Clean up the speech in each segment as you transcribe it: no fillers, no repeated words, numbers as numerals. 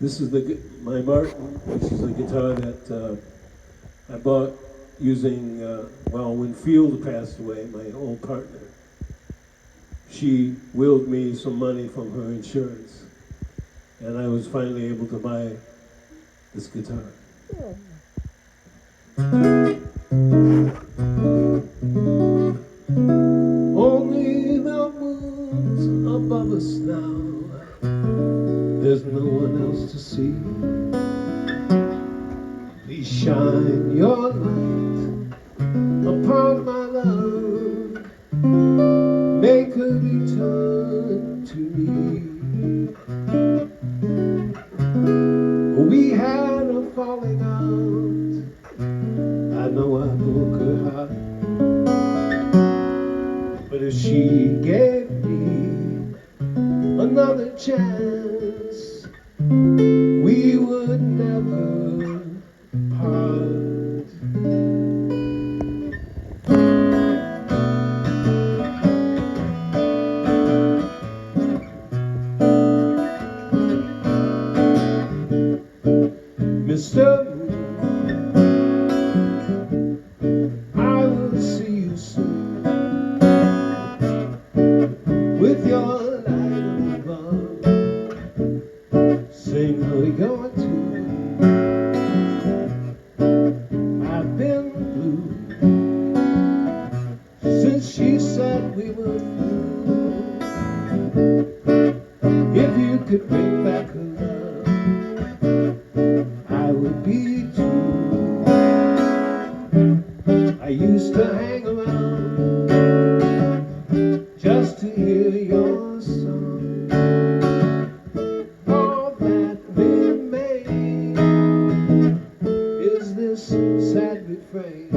This is my Martin, which is a guitar that I bought using, well, when Field passed away, my old partner, she willed me some money from her insurance, and I was finally able to buy this guitar. Oh. Only the moon's above us now. There's no one else to see. Please shine your light upon my love. Make her return to me. We had a falling out. I know I broke her heart. But if she gave me another chance, we would never part. Mr. Moon, I will see you soon with your light above. Sing your tune. I've been blue since she said we were through. If you could bring back her love, I would be true. I used to hang around just to hear your song. All that remains is this sad refrain.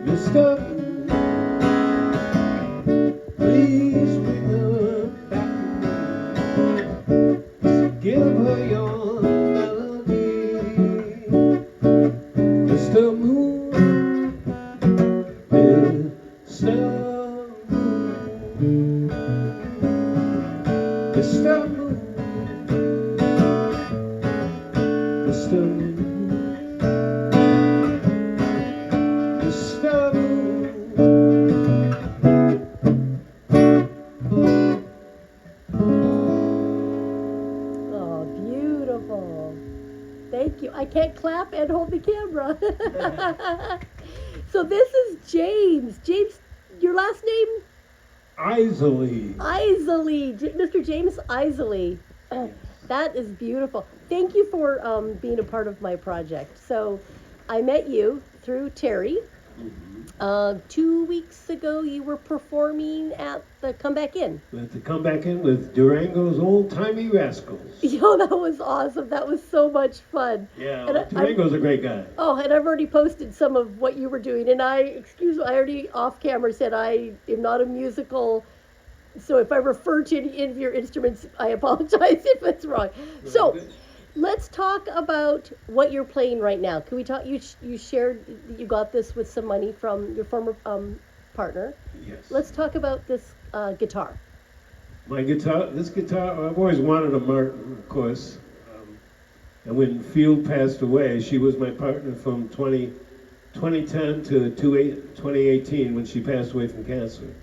Mr. Moon, please bring her back to me. Give her your melody. Mr. Moon, Mr. Moon, Mr. Moon, Mr. Moon, Mr. Oh, beautiful. Thank you. I can't clap and hold the camera. So this is James. James, your last name? Eisele. Eisele. Mr. James Eisele. That is beautiful. Thank you for being a part of my project. So I met you through Terry. 2 weeks ago, you were performing at the Come Back In. We had to come back in with Durango's Old Timey Rascals. Yo, that was awesome. That was so much fun. Yeah, And Durango's a great guy. Oh, and I've already posted some of what you were doing. And I already off camera said I am not a musical. So if I refer to any of your instruments, I apologize if it's wrong. So let's talk about what you're playing right now. Can we talk? You shared that you got this with some money from your former partner. Yes. Let's talk about this guitar. This guitar, I've always wanted a Martin, of course. And when Field passed away, she was my partner from 2010 to 2018 when she passed away from cancer.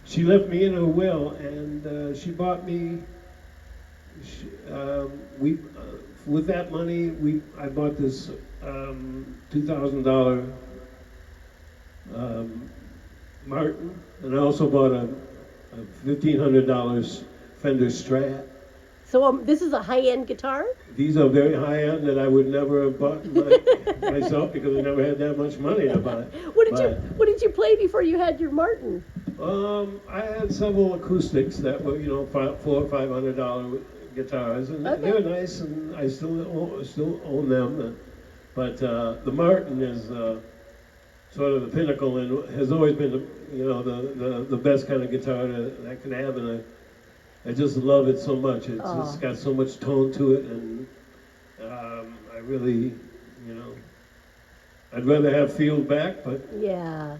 She left me in her will, and she bought me. With that money, I bought this $2,000 Martin, and I also bought a $1,500 Fender Strat. So this is a high-end guitar? These are very high-end that I would never have bought myself because I never had that much money to buy. What did you play before you had your Martin? I had several acoustics that were, $400 or $500 guitars, and Okay. they were nice, and I still own them. But the Martin is sort of the pinnacle, and has always been, the best kind of guitar that I can have, and I just love it so much. It's got so much tone to it, and I really, I'd rather have Field back, but Yeah.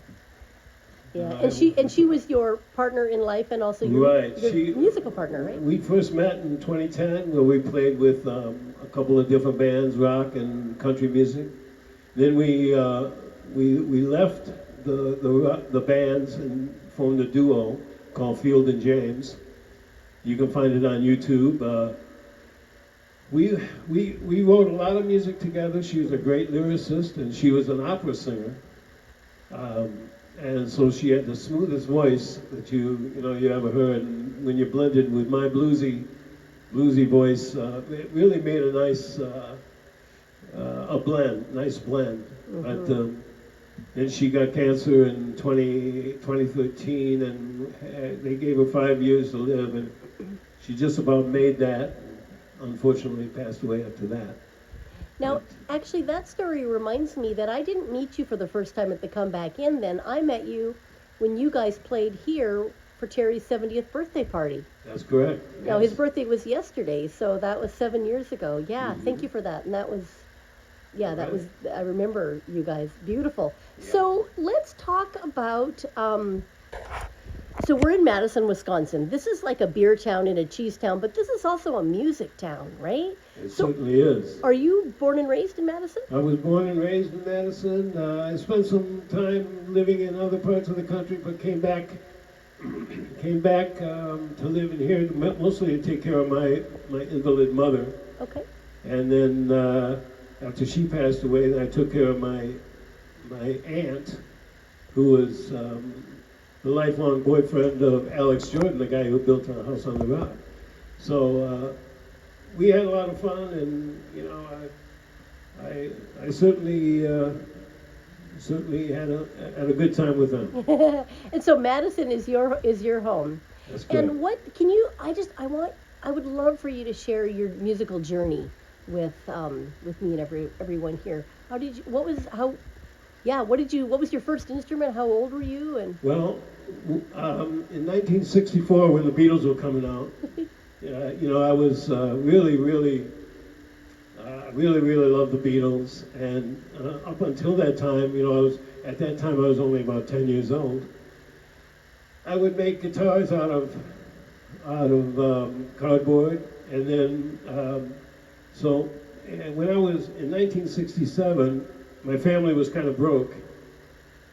Yeah, and she was your partner in life and also Right. your musical partner, right? We first met in 2010, where we played with a couple of different bands, rock and country music. Then we left the bands and formed a duo called Field and James. You can find it on YouTube. We wrote a lot of music together. She was a great lyricist, and she was an opera singer. Um, and so she had the smoothest voice that you ever heard. And when you blended with my bluesy voice, it really made a nice blend. But then she got cancer in 2013, and they gave her 5 years to live, and she just about made that. Unfortunately, passed away after that. Now, But, actually, that story reminds me that I didn't meet you for the first time at the Comeback Inn then. I met you when you guys played here for Terry's 70th birthday party. that's correct. Now, Yes. his birthday was yesterday, so that was 7 years ago. Yeah, thank you for that. And that was, yeah, that was, I remember you guys. Beautiful. Yeah. So let's talk about, so we're in Madison, Wisconsin. This is like a beer town and a cheese town, but this is also a music town, right? It So certainly is. are you born and raised in Madison? I was born and raised in Madison. I spent some time living in other parts of the country, but came back to live in here, mostly to take care of my invalid mother. Okay. And then after she passed away, then I took care of my aunt, who was the lifelong boyfriend of Alex Jordan, the guy who built our house on the rock. So we had a lot of fun, and I certainly had a good time with them. And so Madison is your home. That's good. And what can you? I would love for you to share your musical journey with me and everyone here. How did you? What was how? Yeah. What was your first instrument? How old were you? And Well, in 1964, when the Beatles were coming out, I was really loved the Beatles, and up until that time, I was only about 10 years old. I would make guitars out of cardboard, and then and when I was in 1967, my family was kind of broke.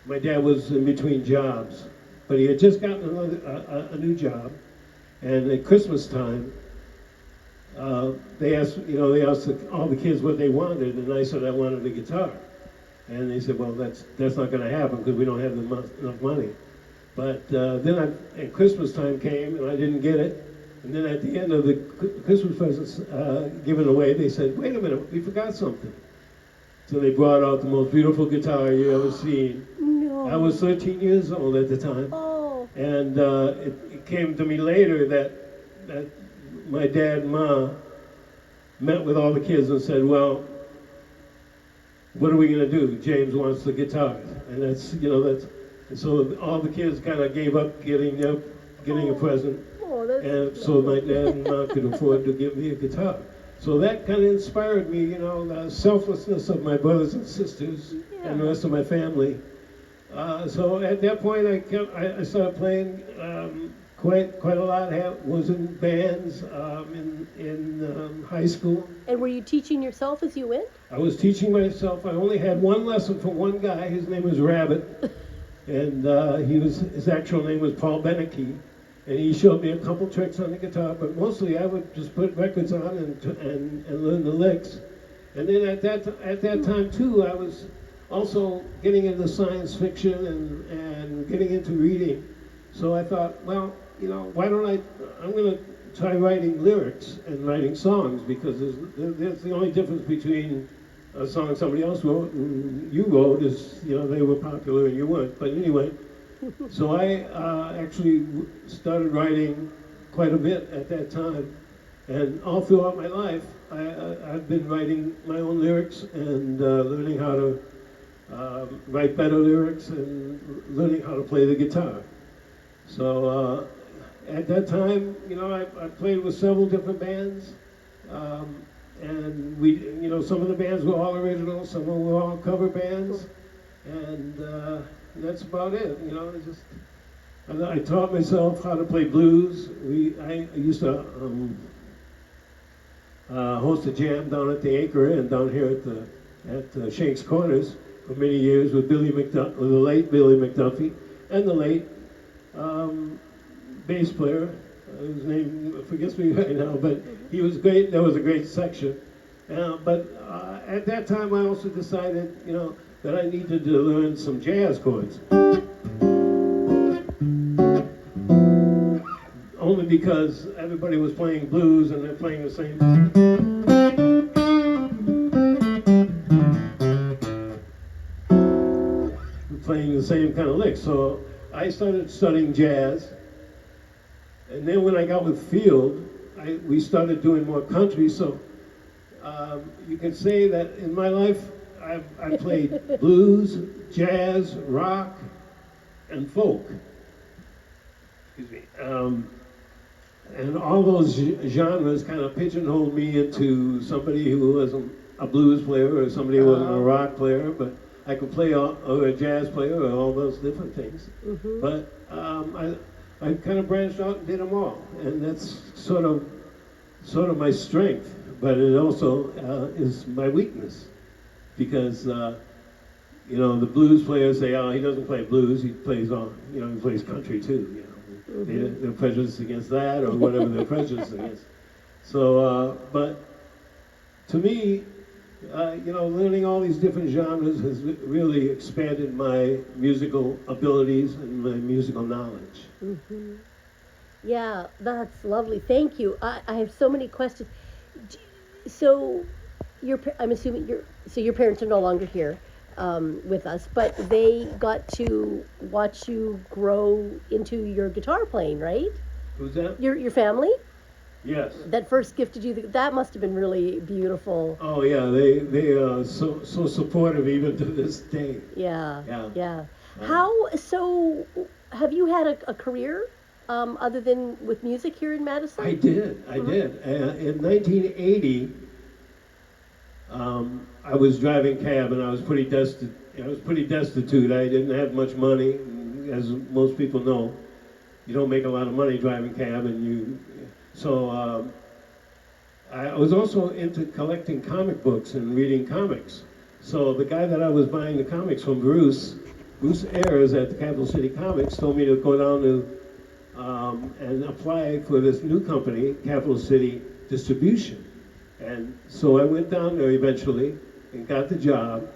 My dad was in between jobs, but he had just gotten a new job, and at Christmas time, they asked all the kids what they wanted, and I said I wanted a guitar, and they said, well, that's not going to happen because we don't have enough money. But then and Christmas time came, and I didn't get it. And then at the end of the Christmas presents given away, they said, wait a minute, we forgot something. So they brought out the most beautiful guitar you ever seen. no. I was 13 years old at the time. Oh. And it came to me later that my dad and ma met with all the kids and said, well, what are we going to do? James wants the guitar. And and so all the kids kind of gave up getting a present. Oh, that's And so my dad and mom could afford to give me a guitar. So that kind of inspired me, the selflessness of my brothers and sisters and the rest of my family. So at that point, I started playing quite a lot. Was in bands in high school. And were you teaching yourself as you went? I was teaching myself. I only had one lesson from one guy. His name was Rabbit, and his actual name was Paul Beneke. And he showed me a couple tricks on the guitar, but mostly I would just put records on and learn the licks. And then at that time too, I was also getting into science fiction and getting into reading. So I thought, well, why don't I'm going to try writing lyrics and writing songs, because there's the only difference between a song somebody else wrote and you wrote is, they were popular and you weren't. But anyway. So I actually started writing quite a bit at that time, and all throughout my life, I've been writing my own lyrics and learning how to write better lyrics and learning how to play the guitar. So at that time, I played with several different bands, and some of the bands were all original, some were all cover bands, and that's about it. You know, and I taught myself how to play blues. I used to host a jam down at the Anchor Inn down here at Shank's Corners for many years with with the late Billy McDuffie and the late bass player. His name forgets me right now, but he was great. That was a great section. But at that time, I also decided, you know, that I needed to learn some jazz chords. Only because everybody was playing blues and they're playing the same. Playing the same kind of licks. So I started studying jazz. And then when I got with Field, we started doing more country. So you can say that in my life, I played blues, jazz, rock, and folk. Excuse me. And all those genres kind of pigeonholed me into somebody who wasn't a blues player or somebody who wasn't a rock player, but I could play or a jazz player or all those different things. Mm-hmm. But I kind of branched out and did them all, and that's sort of my strength. But it also is my weakness, because you know, the blues players say, "Oh, he doesn't play blues; he plays he plays country too." You know. Mm-hmm. They're prejudiced against that, or whatever they're prejudiced against. So, but to me, you know, learning all these different genres has really expanded my musical abilities and my musical knowledge. Mm-hmm. Yeah, that's lovely. Thank you. I have so many questions. So, I'm assuming your parents are no longer here. With us, but they got to watch you grow into your guitar playing, right? Who's that? Your family? Yes. That first gifted you. That must have been really beautiful. Oh yeah, they are so supportive even to this day. Yeah. Yeah. How so? Have you had a career other than with music here in Madison? I did. In 1980. I was driving cab and I was pretty destitute. I didn't have much money. As most people know, you don't make a lot of money driving cab, so I was also into collecting comic books and reading comics. So the guy that I was buying the comics from, Bruce Ayers at the Capital City Comics, told me to go down to and apply for this new company, Capital City Distribution. And so I went down there eventually and got the job,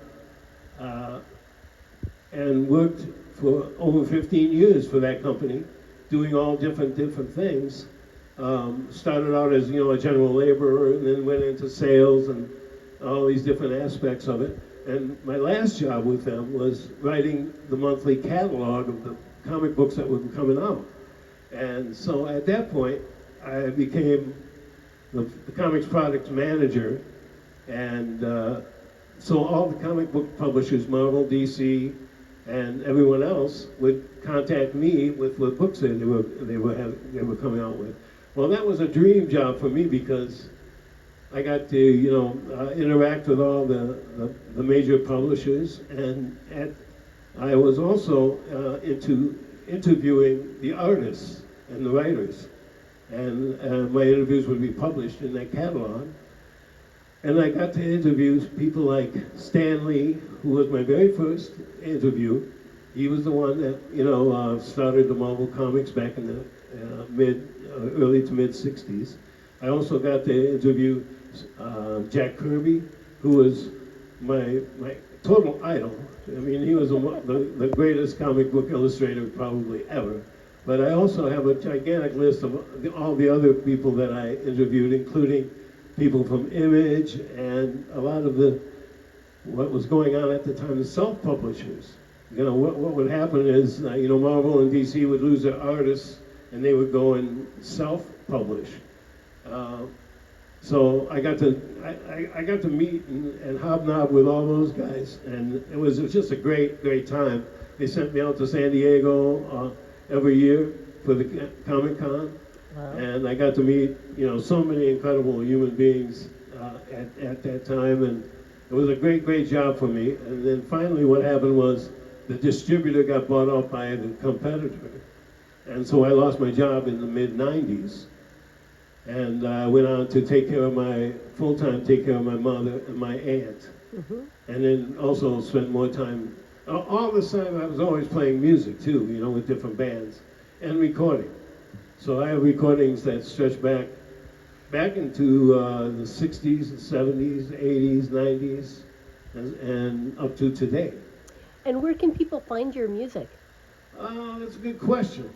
and worked for over 15 years for that company, doing all different things. Started out as, you know, a general laborer, and then went into sales and all these different aspects of it. And my last job with them was writing the monthly catalog of the comic books that were coming out. And so at that point, I became the comics product manager, and so all the comic book publishers, Marvel, DC, and everyone else, would contact me with what books they were coming out with. Well, that was a dream job for me, because I got to, you know, interact with all the major publishers, and I was also into interviewing the artists and the writers. And my interviews would be published in that catalog. And I got to interview people like Stan Lee, who was my very first interview. He was the one that, you know, started the Marvel Comics back in the early to mid 60s. I also got to interview Jack Kirby, who was my total idol. I mean, he was the greatest comic book illustrator probably ever. But I also have a gigantic list of all the other people that I interviewed, including people from Image and a lot of what was going on at the time, the self-publishers. You know, what would happen is, you know, Marvel and DC would lose their artists and they would go and self-publish. So I got to meet and hobnob with all those guys, and it was just a great time. They sent me out to San Diego every year for the Comic-Con. Wow. And I got to meet, you know, so many incredible human beings at that time, and it was a great job for me. And then finally what happened was the distributor got bought out by the competitor. And so I lost my job in the mid-90s. And I went on to take care of full-time take care of my mother and my aunt. And then also spent more time, all this time I was always playing music too, you know, with different bands and recording. So I have recordings that stretch back into the 60s, 70s, 80s, 90s, and up to today. And where can people find your music? That's a good question.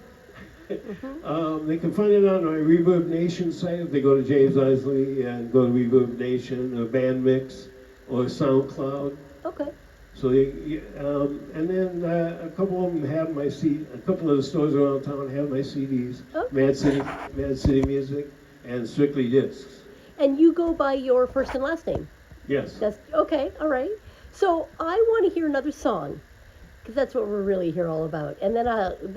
They can find it on my Reverb Nation site. If they go to James Eisele and go to Reverb Nation or Band Mix or SoundCloud. Okay. So and then a couple of them have my a couple of the stores around town have my CDs. Okay. Mad City Music, and Strictly Discs. And you go by your first and last name? Yes. That's okay. All right. So I want to hear another song, because that's what we're really here all about. And then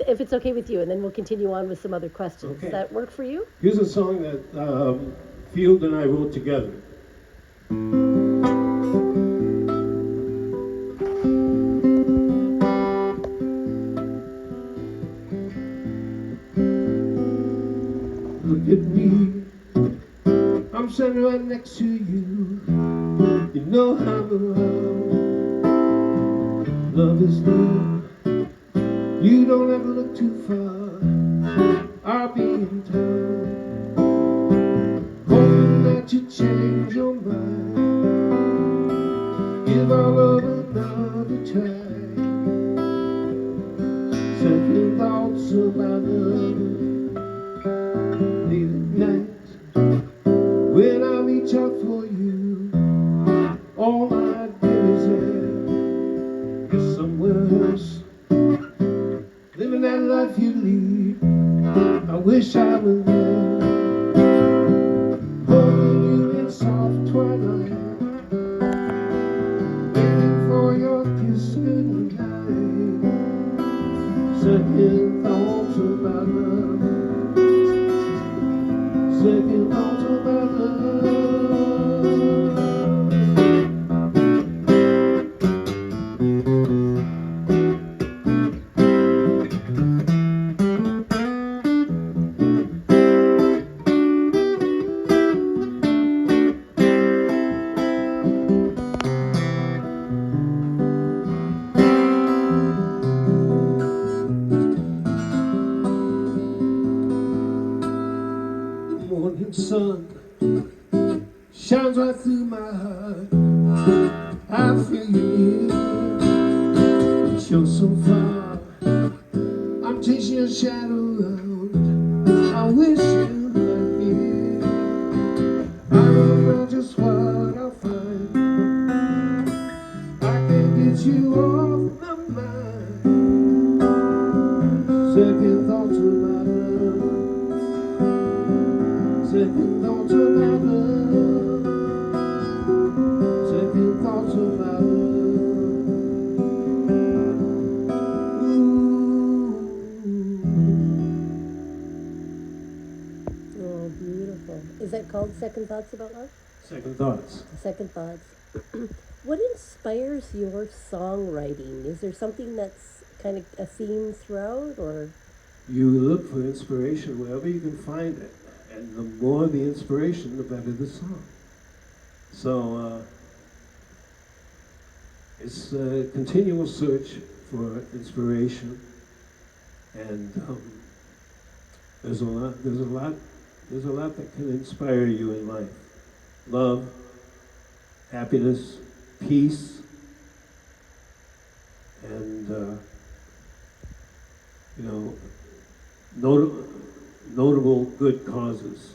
if it's okay with you, and then we'll continue on with some other questions. Okay. Does that work for you? Here's a song that Field and I wrote together. Look at me, I'm standing right next to you. You know I'm around. Love is near. You don't ever look too far. I'll be in town. Hoping that you change your mind. Give our love another try. Second thoughts about love. Late at night, when I reach out for you, all I get is air. You're somewhere else, living that life you lead. I wish I were there, holding you in soft twilight, waiting for your kiss goodnight. Second thoughts about love. Second thoughts about love. Morning sun shines right through my heart. I feel you near, but you're so far. I'm chasing your shadow around. I wish you were here. I don't know just what I'll find. I can't get you off my mind. Second thoughts about love. Second thoughts about love. Second thoughts about love. Oh, beautiful. Is that called Second Thoughts About Love? Second thoughts. Second Thoughts. What inspires your songwriting? Is there something that's kind of a theme throughout, or? You look for inspiration wherever you can find it. And the more the inspiration, the better the song. So it's a continual search for inspiration, and there's a lot that can inspire you in life. Love, happiness, peace, and notable good causes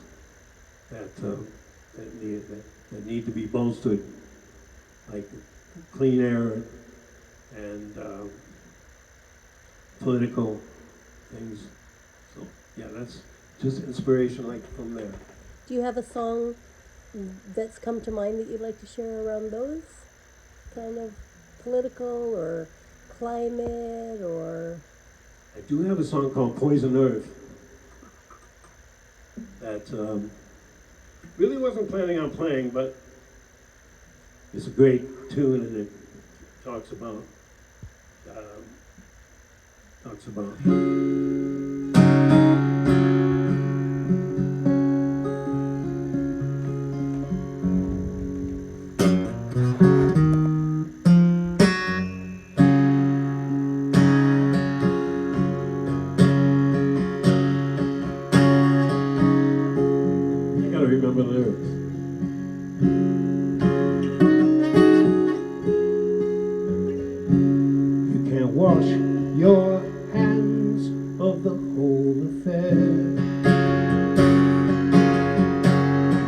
that need to be bolstered, like clean air and political things. So yeah, that's just inspiration, like from there. Do you have a song that's come to mind that you'd like to share around those kind of political or climate, or? I do have a song called Poison Earth that really wasn't planning on playing, but it's a great tune, and it talks about um, talks about. You gotta remember the lyrics. You can't wash your hands of the whole affair.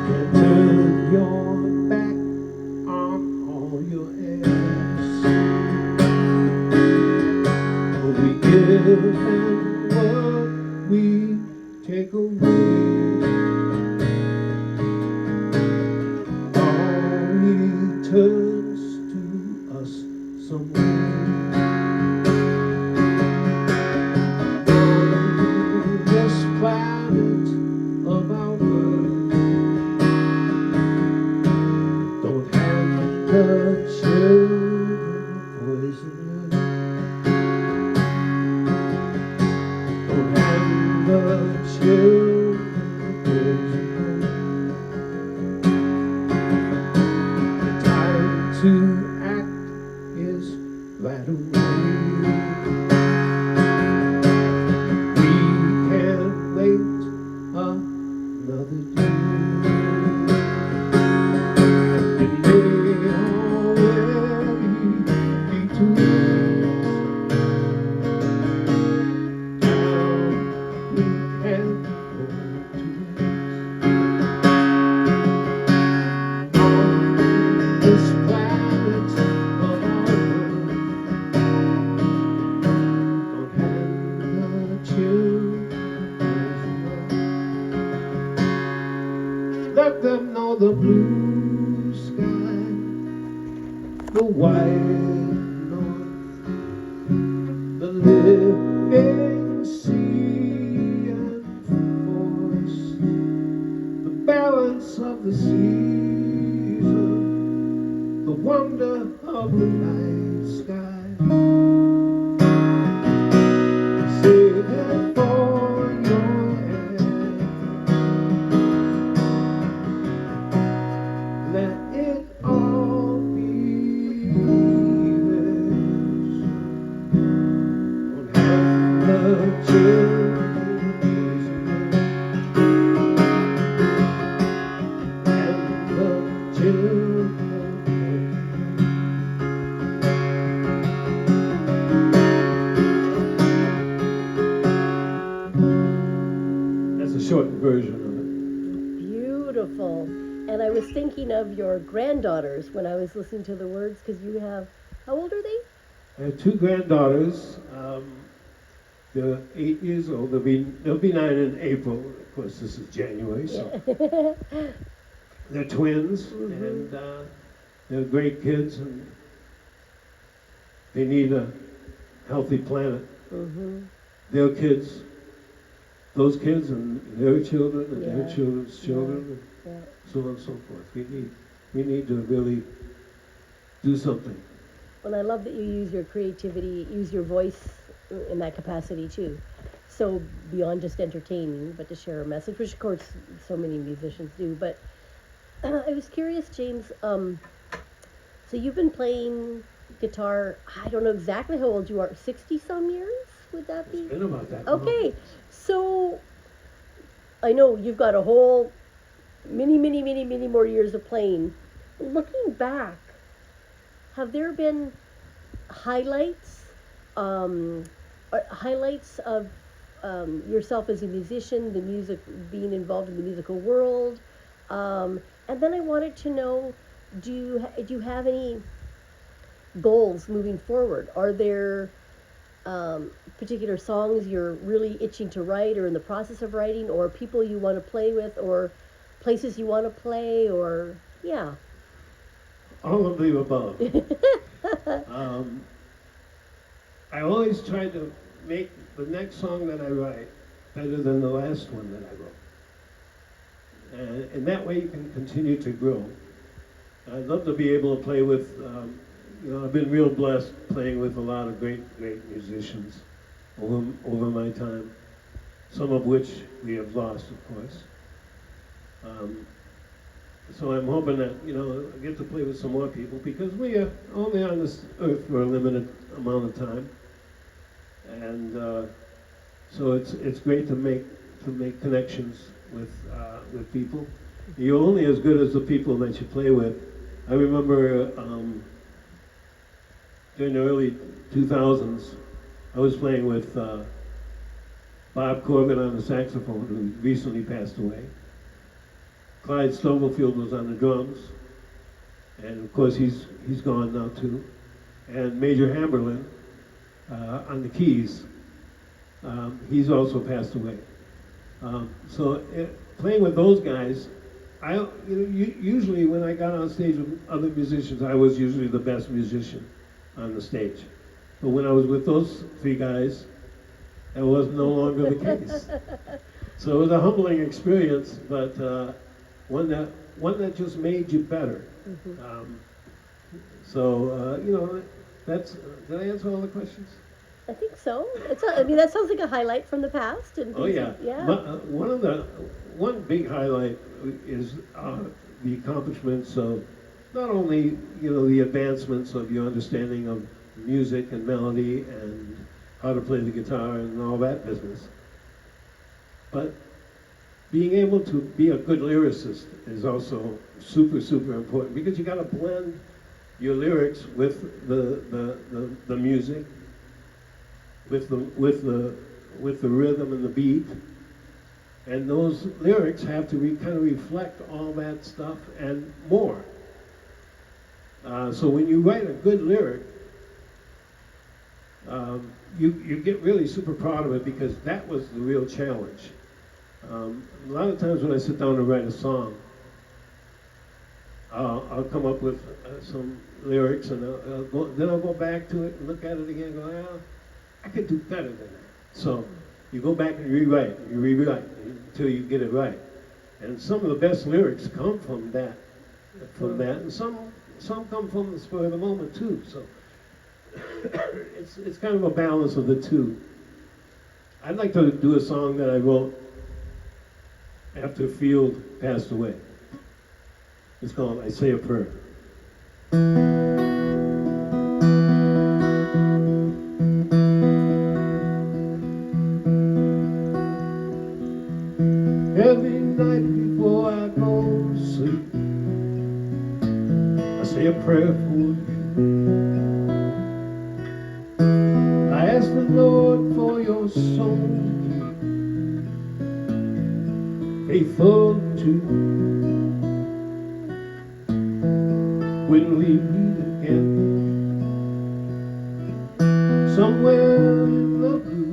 Can't turn your back on all your heirs. What we give and what we take away, all returns to us somewhere. On this planet of ours, don't have the children poisonous. Don't have the children poisonous. The time to act is right away. We can't wait another day. It may already be too late. Now we can't go to waste. On this planet of ours, don't have the children. Let them know the blue sky, the white north, the living sea and forest, the balance of the season, the wonder of the night sky. Save it for your head. Let it all be theirs. Don't have the children and the children. That's a shortened version Beautiful. And I was thinking of your granddaughters when I was listening to the words, because you have, how old are they? of it. I have two granddaughters. They're 8 years old. They'll be 9 in April. Of course, this is January, so they're twins, and they're great kids, and they need a healthy planet. Their kids, those kids, and their children, and their children's children, and so on and so forth. We need to really do something. And I love that you use your creativity, use your voice in that capacity too. So beyond just entertaining, but to share a message, which of course so many musicians do. But I was curious, James, so you've been playing guitar, I don't know exactly how old you are, 60 some years? Would that be? It's been about that long. Okay, so I know you've got a whole many more years of playing. Looking back, have there been highlights, highlights of yourself as a musician, the music, being involved in the musical world? And then I wanted to know, do you have any goals moving forward? Are there particular songs you're really itching to write or in the process of writing, or people you want to play with, or places you want to play, or yeah? All of the above. I always try to make the next song that I write better than the last one that I wrote. And that way you can continue to grow. I'd love to be able to play with I've been real blessed playing with a lot of great musicians over my time. Some of which we have lost, of course. Um, so I'm hoping that I get to play with some more people because we are only on this earth for a limited amount of time, and so it's great to make connections with people. You're only as good as the people that you play with. I remember during the early 2000s, I was playing with Bob Corbett on the saxophone, who recently passed away. Clyde Stubblefield was on the drums, and of course he's gone now too. And Major Hamberlin on the keys. He's also passed away. Playing with those guys, usually when I got on stage with other musicians, I was usually the best musician on the stage. But when I was with those three guys, that was no longer the case. So it was a humbling experience, but one that just made you better. Mm-hmm. That's. Did I answer all the questions? I think so. That sounds like a highlight from the past. And oh yeah, yeah. One big highlight is the accomplishments of not only the advancements of your understanding of music and melody and how to play the guitar and all that business, but being able to be a good lyricist is also super important because you got to blend your lyrics with the music, with the rhythm and the beat, and those lyrics have to kind of reflect all that stuff and more. So when you write a good lyric, you get really super proud of it because that was the real challenge. A lot of times when I sit down to write a song, I'll come up with some lyrics and then I'll go back to it and look at it again and go, I could do better than that. So you go back and rewrite until you get it right. And some of the best lyrics come from that, and some come from the spur of the moment too. So it's kind of a balance of the two. I'd like to do a song that I wrote after Field passed away. It's called I Say a Prayer. Every night before I go to sleep, I say a prayer for you. I ask the Lord for your soul to keep faithful to when we meet again somewhere in the blue.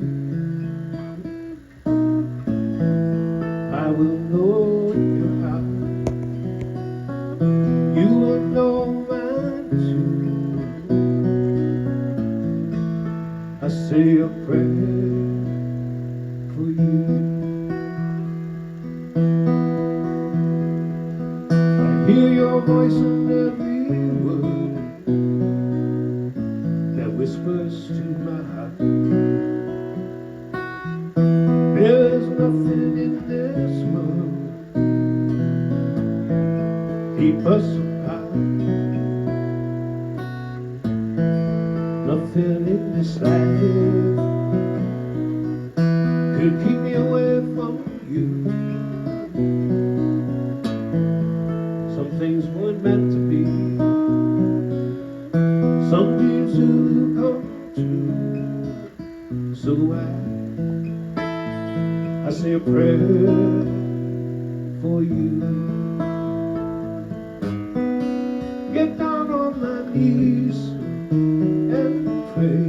I will know your heart, you will know mine too. I say a prayer for you. I hear your voice in every word that whispers to my heart. There's nothing in this world keep us apart. Nothing in this life could keep me away from you. Some things weren't meant to be, some dreams will come true. So I say a prayer for you. Get down on my knees and pray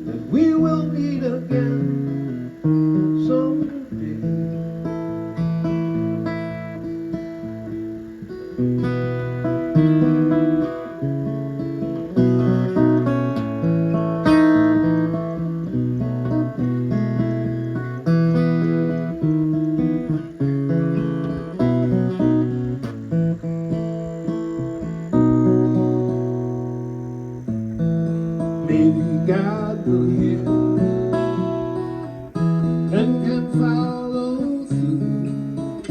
that we will meet again someday. follow through.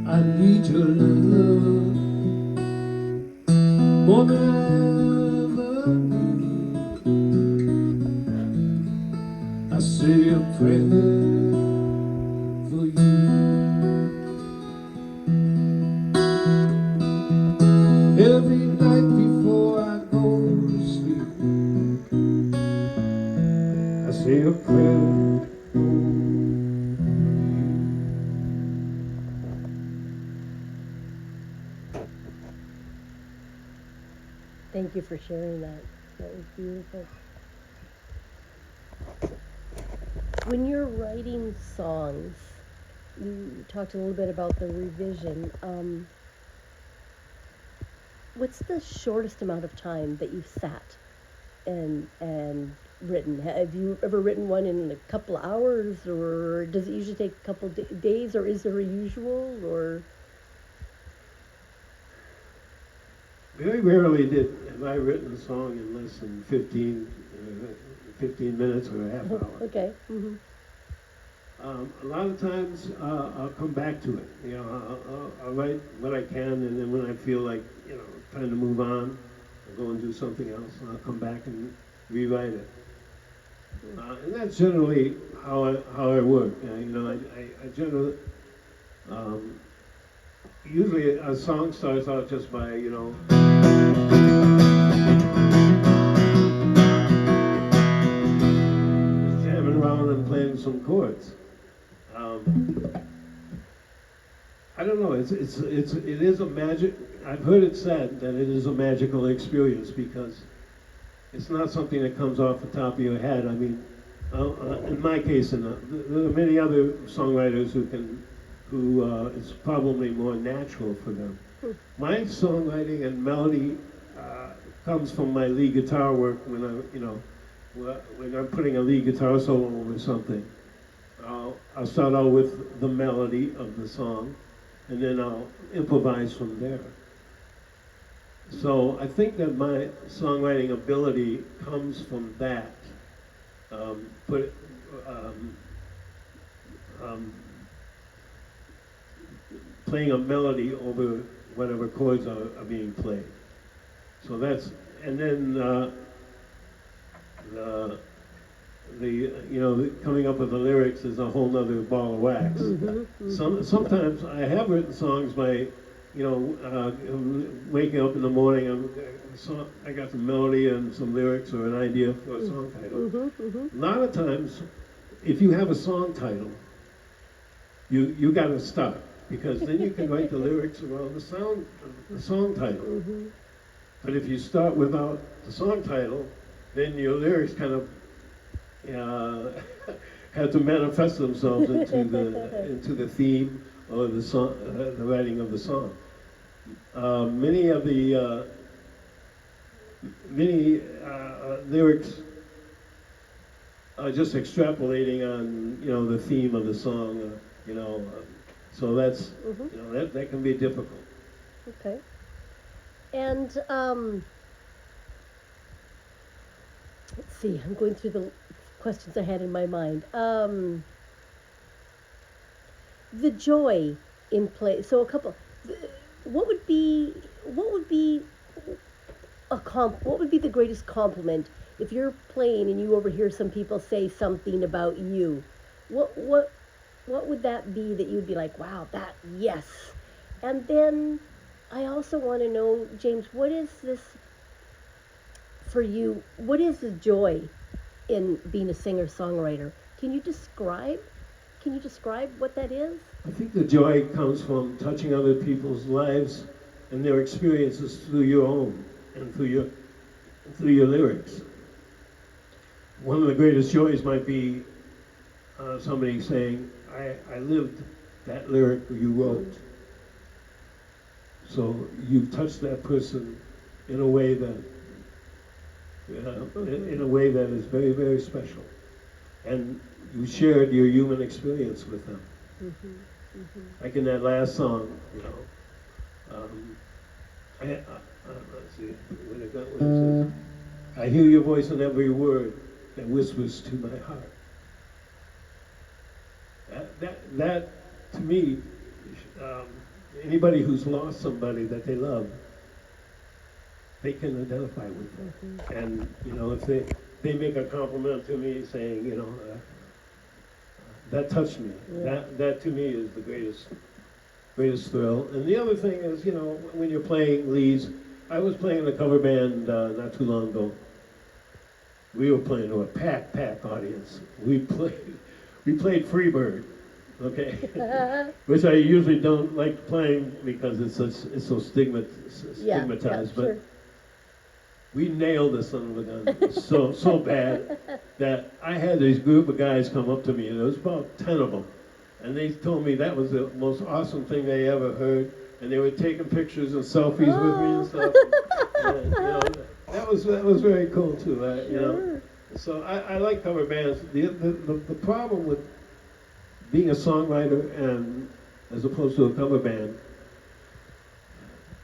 I need your love more than ever need. I say a prayer for you. Every night before I go to sleep, I say a prayer for you. Thank you for sharing that. That was beautiful. When you're writing songs, you talked a little bit about the revision. What's the shortest amount of time that you've sat and written? Have you ever written one in a couple of hours, or does it usually take a couple days, or is there a usual, or? Very rarely have I written a song in less than 15 minutes or a half hour. Okay. Mm-hmm. A lot of times I'll come back to it. You know, I'll write what I can, and then when I feel like, you know, trying to move on, I'll go and do something else, and I'll come back and rewrite it. And that's generally how I work. You know, I generally usually a song starts out just by, you know, just jamming around and playing some chords. I don't know. It is a magic. I've heard it said that it is a magical experience because it's not something that comes off the top of your head. I mean, in my case, and there are many other songwriters who it's probably more natural for them. My songwriting and melody comes from my lead guitar work when when I'm putting a lead guitar solo over something. I'll start out with the melody of the song, and then I'll improvise from there. So I think that my songwriting ability comes from that. But playing a melody over whatever chords are being played. So that's, and then coming up with the lyrics is a whole nother ball of wax. Mm-hmm. Sometimes I have written songs by, waking up in the morning, I got some melody and some lyrics or an idea for a song title. Mm-hmm. Mm-hmm. A lot of times, if you have a song title, you got to start, because then you can write the lyrics around the song title. Mm-hmm. But if you start without the song title, then your lyrics kind of have to manifest themselves into the theme or the song, the writing of the song. Many lyrics are just extrapolating on the theme of the song. So that's that can be difficult. Okay. And let's see. I'm going through the questions I had in my mind. The joy in play. So a couple. What would be what would be the greatest compliment if you're playing and you overhear some people say something about you? What would that be that you'd be like, wow, that, yes. And then I also want to know, James, what is this for you? What is the joy in being a singer-songwriter? Can you describe what that is? I think the joy comes from touching other people's lives and their experiences through your own and through your lyrics. One of the greatest joys might be somebody saying, I lived that lyric you wrote. So you've touched that person in a way that is very, very special. And you shared your human experience with them. Mm-hmm. Mm-hmm. Like in that last song, let's see, what it says, I hear your voice in every word that whispers to my heart. that to me, um, anybody who's lost somebody that they love, they can identify with them. And you know, if they make a compliment to me saying, you know, that touched me. Yeah. That to me is the greatest thrill. And the other thing is, you know, when you're playing leads, I was playing in a cover band not too long ago. We were playing to a packed audience. We played Freebird, okay, which I usually don't like playing because it's so Yeah, stigmatized. But sure. we nailed the son of a gun so bad that I had this group of guys come up to me, and there was about 10 of them, and they told me that was the most awesome thing they ever heard, and they were taking pictures and selfies with me and stuff. And, you know, that was very cool too. You know, so I like cover bands. The problem with being a songwriter and as opposed to a cover band,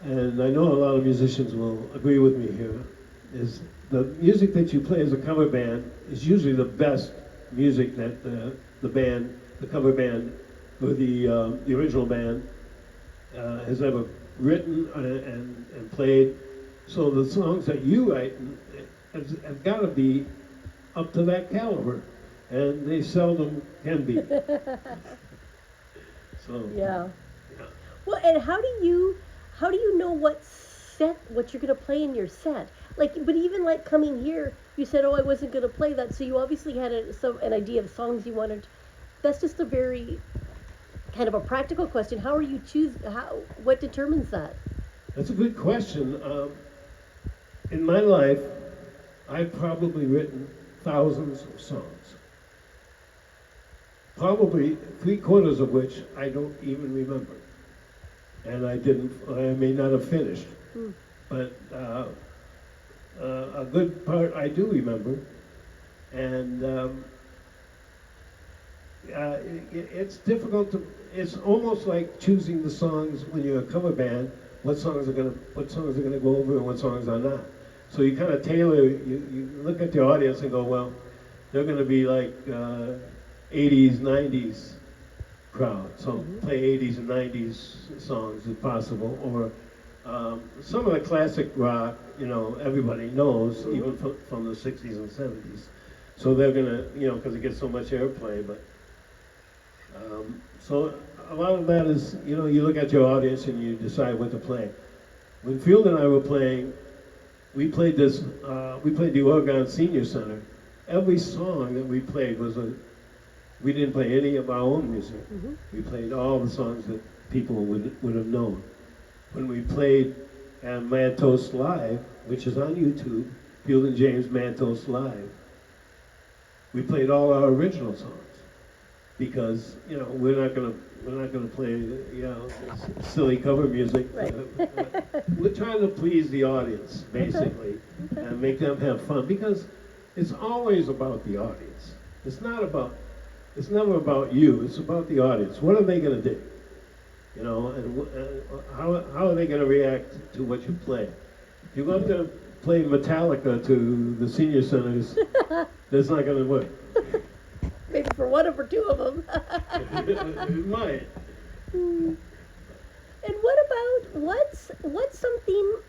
and I know a lot of musicians will agree with me here, is the music that you play as a cover band is usually the best music that the cover band, or the original band has ever written and played. So the songs that you write have got to be up to that caliber, and they seldom can be. So Yeah. yeah. Well, and how do you know what you're going to play in your set? Like, but even like coming here, you said, "Oh, I wasn't going to play that," so you obviously had an idea of songs you wanted. That's just a very kind of a practical question. How are you what determines that? That's a good question. In my life, I've probably written thousands of songs. Probably 3/4 of which I don't even remember. And I may not have finished. But a good part I do remember. And it's difficult it's almost like choosing the songs when you're a cover band, what songs are gonna go over and what songs are not. So you kind of tailor, you look at the audience and go, well, they're gonna be like 80s, 90s crowd. So play 80s and 90s songs if possible, or some of the classic rock, you know, everybody knows, even from the 60s and 70s. So they're gonna, you know, because it gets so much airplay. But so a lot of that is, you know, you look at your audience and you decide what to play. When Field and I were playing, we played the Oregon Senior Center. Every song that we played we didn't play any of our own music. We played all the songs that people would have known. When we played at Mad Toast Live, which is on YouTube, Field and James Mad Toast Live, we played all our original songs because, you know, we're not gonna play, you know, silly cover music. Right. We're trying to please the audience basically, and make them have fun, because it's always about the audience. It's never about you. It's about the audience. What are they gonna do? You know, and how are they gonna react to what you play? If you go up there and play Metallica to the senior centers, that's not gonna work. Maybe for one or for two of them. It might. And what about what's something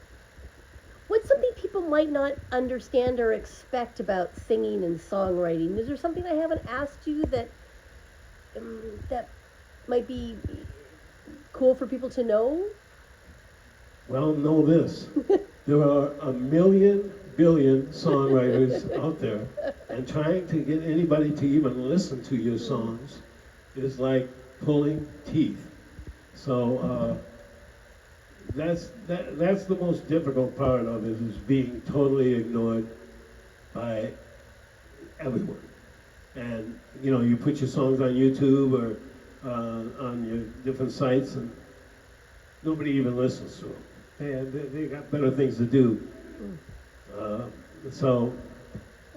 people might not understand or expect about singing and songwriting? Is there something I haven't asked you that might be cool for people to know? Well, know this. There are a billion songwriters out there, and trying to get anybody to even listen to your songs is like pulling teeth. So that's the most difficult part of it, is being totally ignored by everyone. And you know, you put your songs on YouTube or on your different sites, and nobody even listens to them. And they got better things to do. So.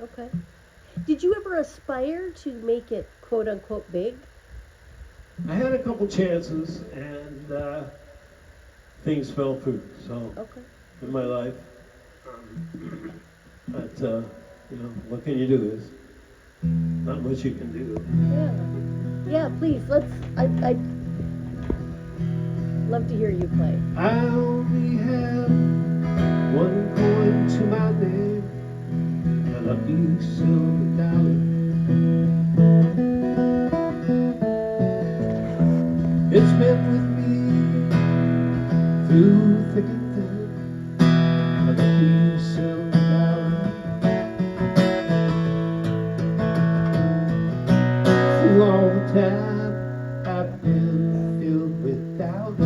Okay. Did you ever aspire to make it quote unquote big? I had a couple chances, and things fell through. So Okay. in my life, but you know, what can you do? There's not much you can do. Yeah. Yeah, please. I'd love to hear you play. I only have one coin to my name, a lucky silver dollar. It's been with me through thick and thin, a lucky silver dollar. Through all the time I've been filled with doubt,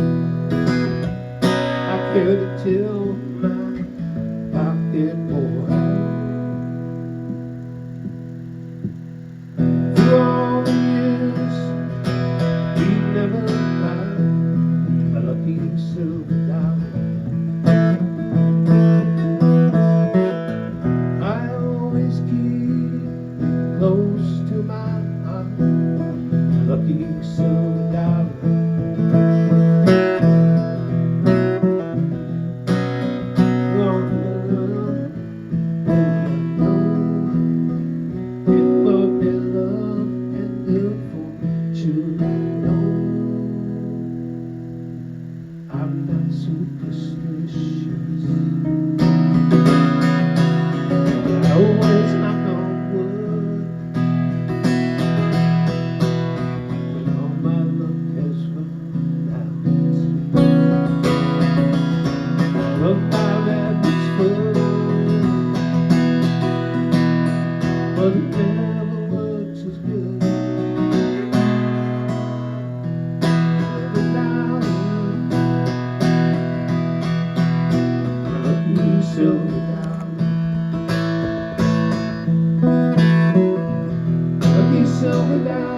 I cared it till my pocket wore out. Through all the years we never found a lucky silver dollar. I always keep close to my heart a lucky silver dollar. I'm not superstitious. I always knock on wood when all my luck has run out. Love my rabbit's foot, but it never works as good. Silver dollar, lucky silver dollar.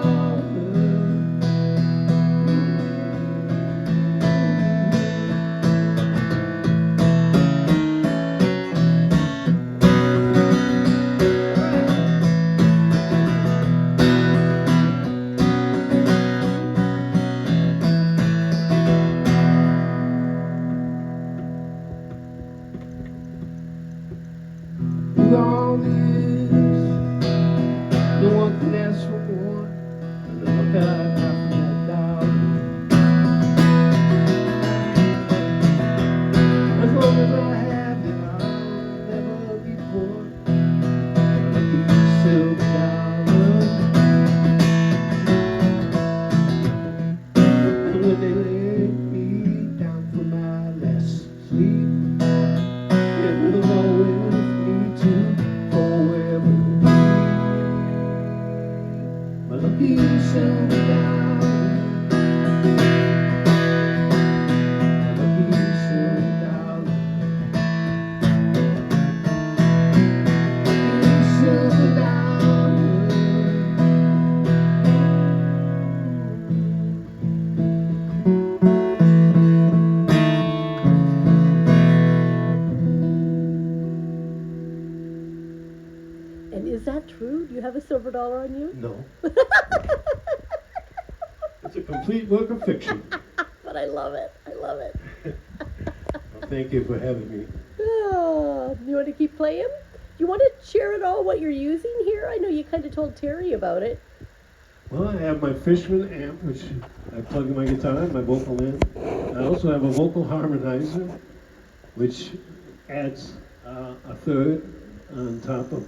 Through all this, no one can ask for more than the look I got from that dollar. As long as I have it, I'll never be poor. A lucky silver dollar. And when they laid me down for my last sleep, it will go with me to forever. My lucky silver dollar, my lucky silver dollar, lucky silver dollar. And is that true? Do you have a silver dollar on you? No, it's a complete work of fiction. But I love it. I love it. Well, thank you for having me. You want to keep playing? Do you want to share at all what you're using here? I know you kind of told Terry about it. Well, I have my Fishman amp, which I plug in my guitar, my vocal amp. I also have a vocal harmonizer, which adds a third on top of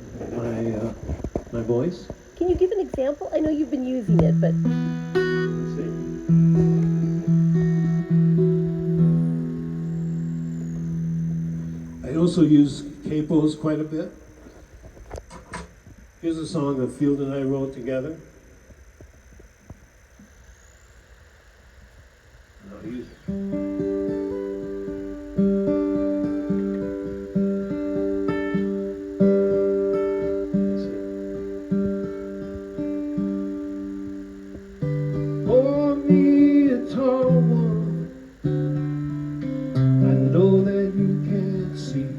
my voice. Can you give an example? I know you've been using it, but Let's see. I also use capos quite a bit. Here's a song that Field and I wrote together. And I'll use Let's see. Pour me a tall one, I know that you can't see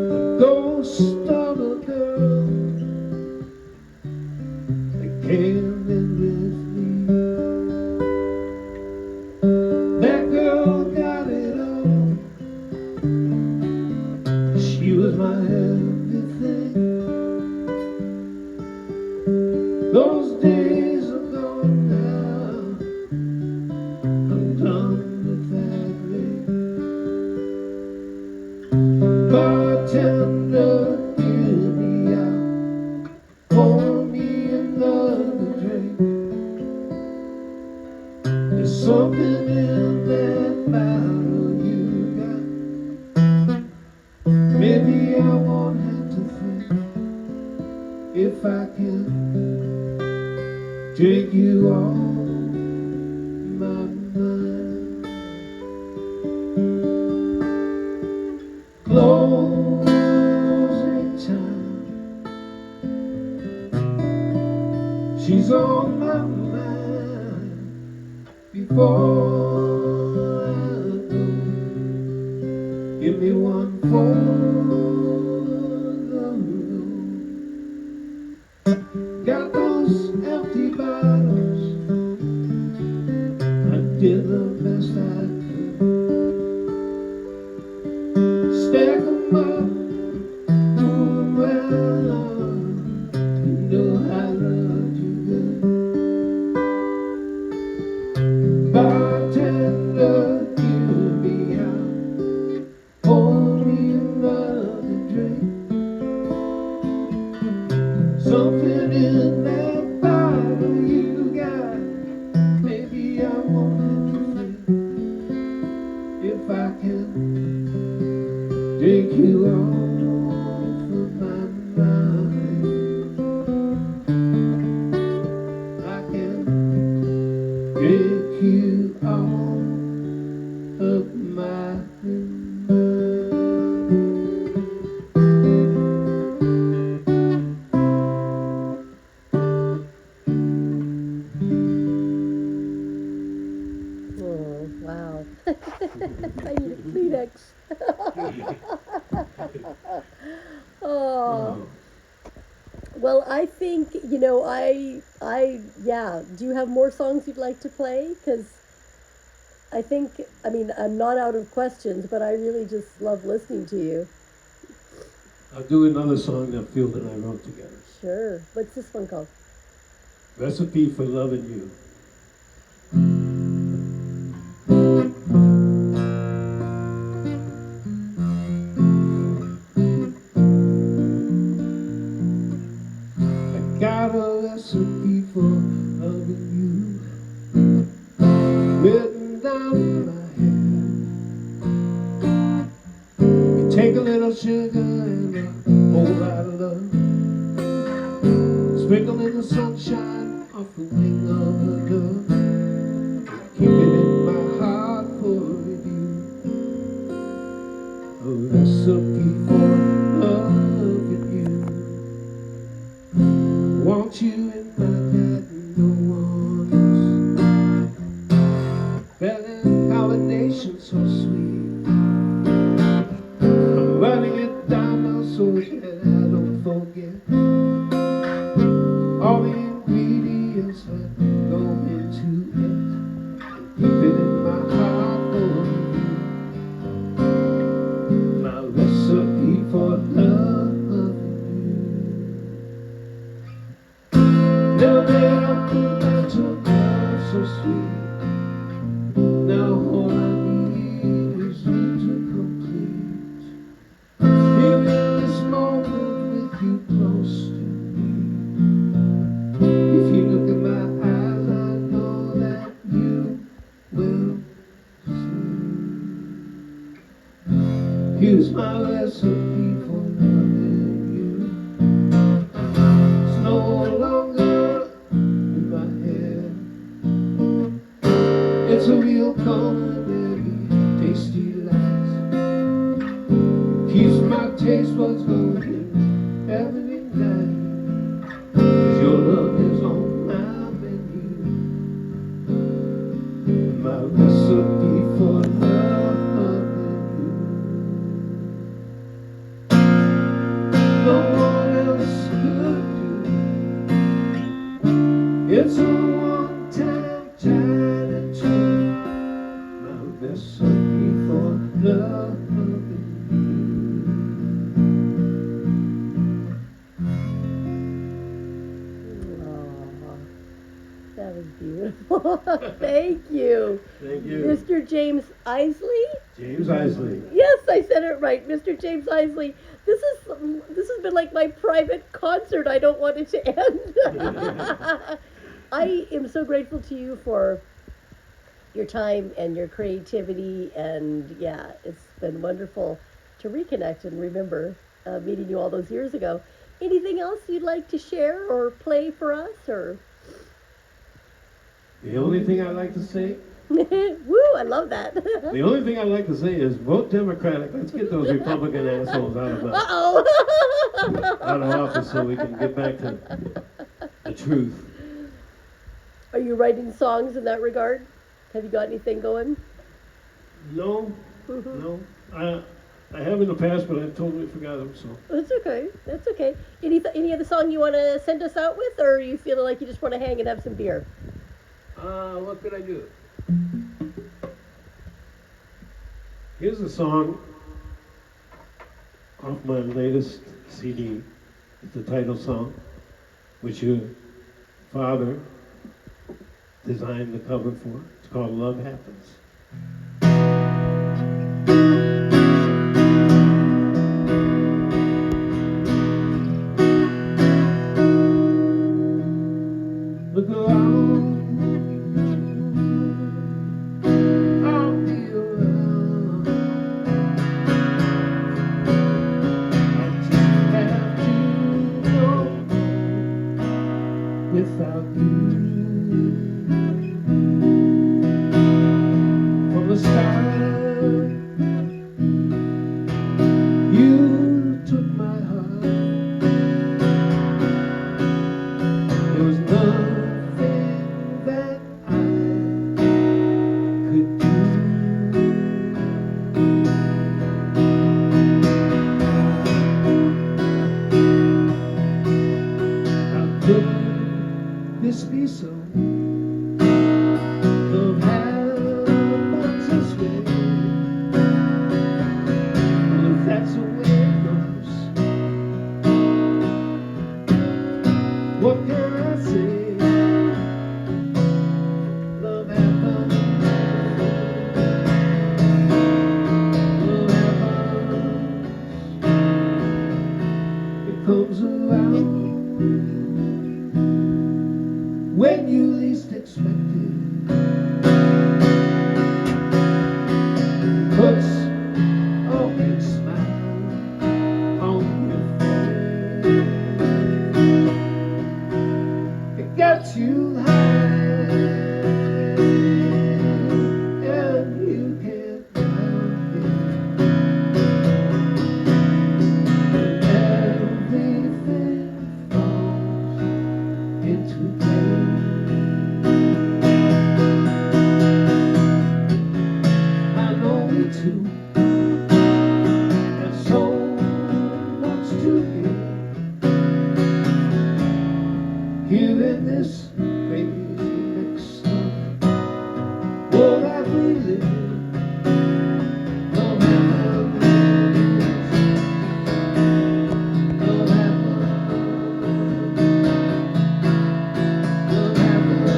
the ghost of a girl that came in with me. That girl got it all, she was my everything. Those days are gone now. I'm done with that rain. Bartender, hear me out. Pour me another drink. There's something in that bottle you got. Maybe I won't have to think if I can take you off my mind. Closing time, she's on my mind. Before I go, give me one for the road. Got those empty bottles, I did the best I could. Stack 'em up, move 'em round. You know I loved you good. Bartender, hear me out. Pour me another drink. Something in that bottle you got. Maybe I won't have to think if I can take you off of my mind. I can take you off of my mind. Oh, wow. I need a Kleenex. Oh. Well, I think, yeah. Do you have more songs you'd like to play? Because I think, I'm not out of questions, but I really just love listening to you. I'll do another song that Field and I wrote together. Sure. What's this one called? Recipe for Loving You. I got a recipe for loving you, written down in my head. You take a little sugar and a whole lot of love, sprinkle in the sunshine off the wing of a dove, keep it in my heart for review. A recipe for loving you. Want you in my bed, no one else. Belly validation so sweet. I'm writing it down now so that I don't forget all the ingredients that go into it. Keep it in my heart for you. My recipe for loving you. Never made up the mental love so sweet. Now all I need is you to complete. Here in this moment with you close to me. If you look in my eyes, I know that you will see. Here's my recipe for loving you. It's no longer in my head. It's a real culinary, tasty life. Keeps my taste buds going every night. 'Cause your love is on my menu. My recipe for loving you. No one else could do. It's a one-time time to my recipe for loving you. Oh, That was beautiful. Thank you. Thank you. Mr. James Eisele? James Eisele. Yes, I said it right. Mr. James Eisele. This has been like my private concert. I don't want it to end. I am so grateful to you for your time and your creativity, and yeah, it's been wonderful to reconnect and remember meeting you all those years ago. Anything else you'd like to share or play for us, or? The only thing I like to say, Woo! I love that. the only thing I like to say is vote Democratic. Let's get those Republican assholes Uh-oh. out of office so we can get back to the truth. Are you writing songs in that regard? Have you got anything going? No, no. I have in the past, but I totally forgot them. So That's okay. That's okay. Any other song you want to send us out with, or are you feeling like you just want to hang and have some beer? what could I do? Here's a song off my latest CD. It's the title song, which your father designed the cover for. It's called Love Happens. Look around, I'll be around. I just have to go without you. From the start, you took my heart. There was nothing that I could do. How could this be so? Love happens this way. Well, if that's the way it goes, what can I say? Love happens. Love happens. It comes around when you least expect it. Puts a big smile on your face. It gets you high, and you can't help it. Everything falls into place. I know we two have so much to give. Here in this crazy mix of world that we live in. Love happens. Love happens. Love happens.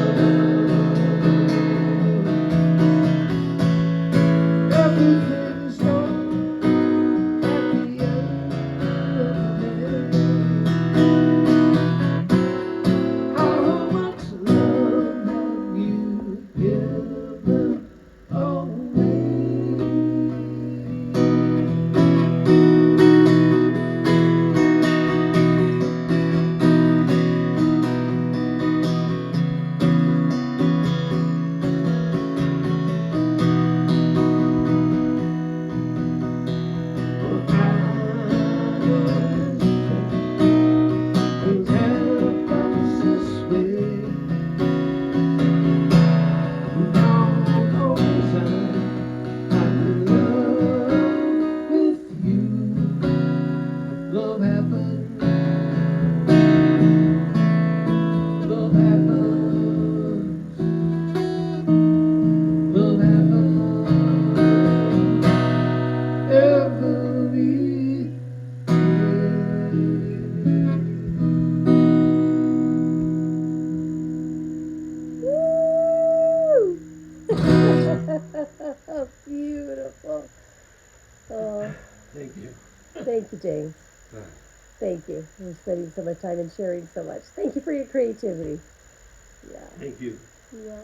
Everything's done at the end of the day. How much Thank you. Thank you, James. Thank you for spending so much time and sharing so much. Thank you for your creativity. Yeah. Thank you. Yeah.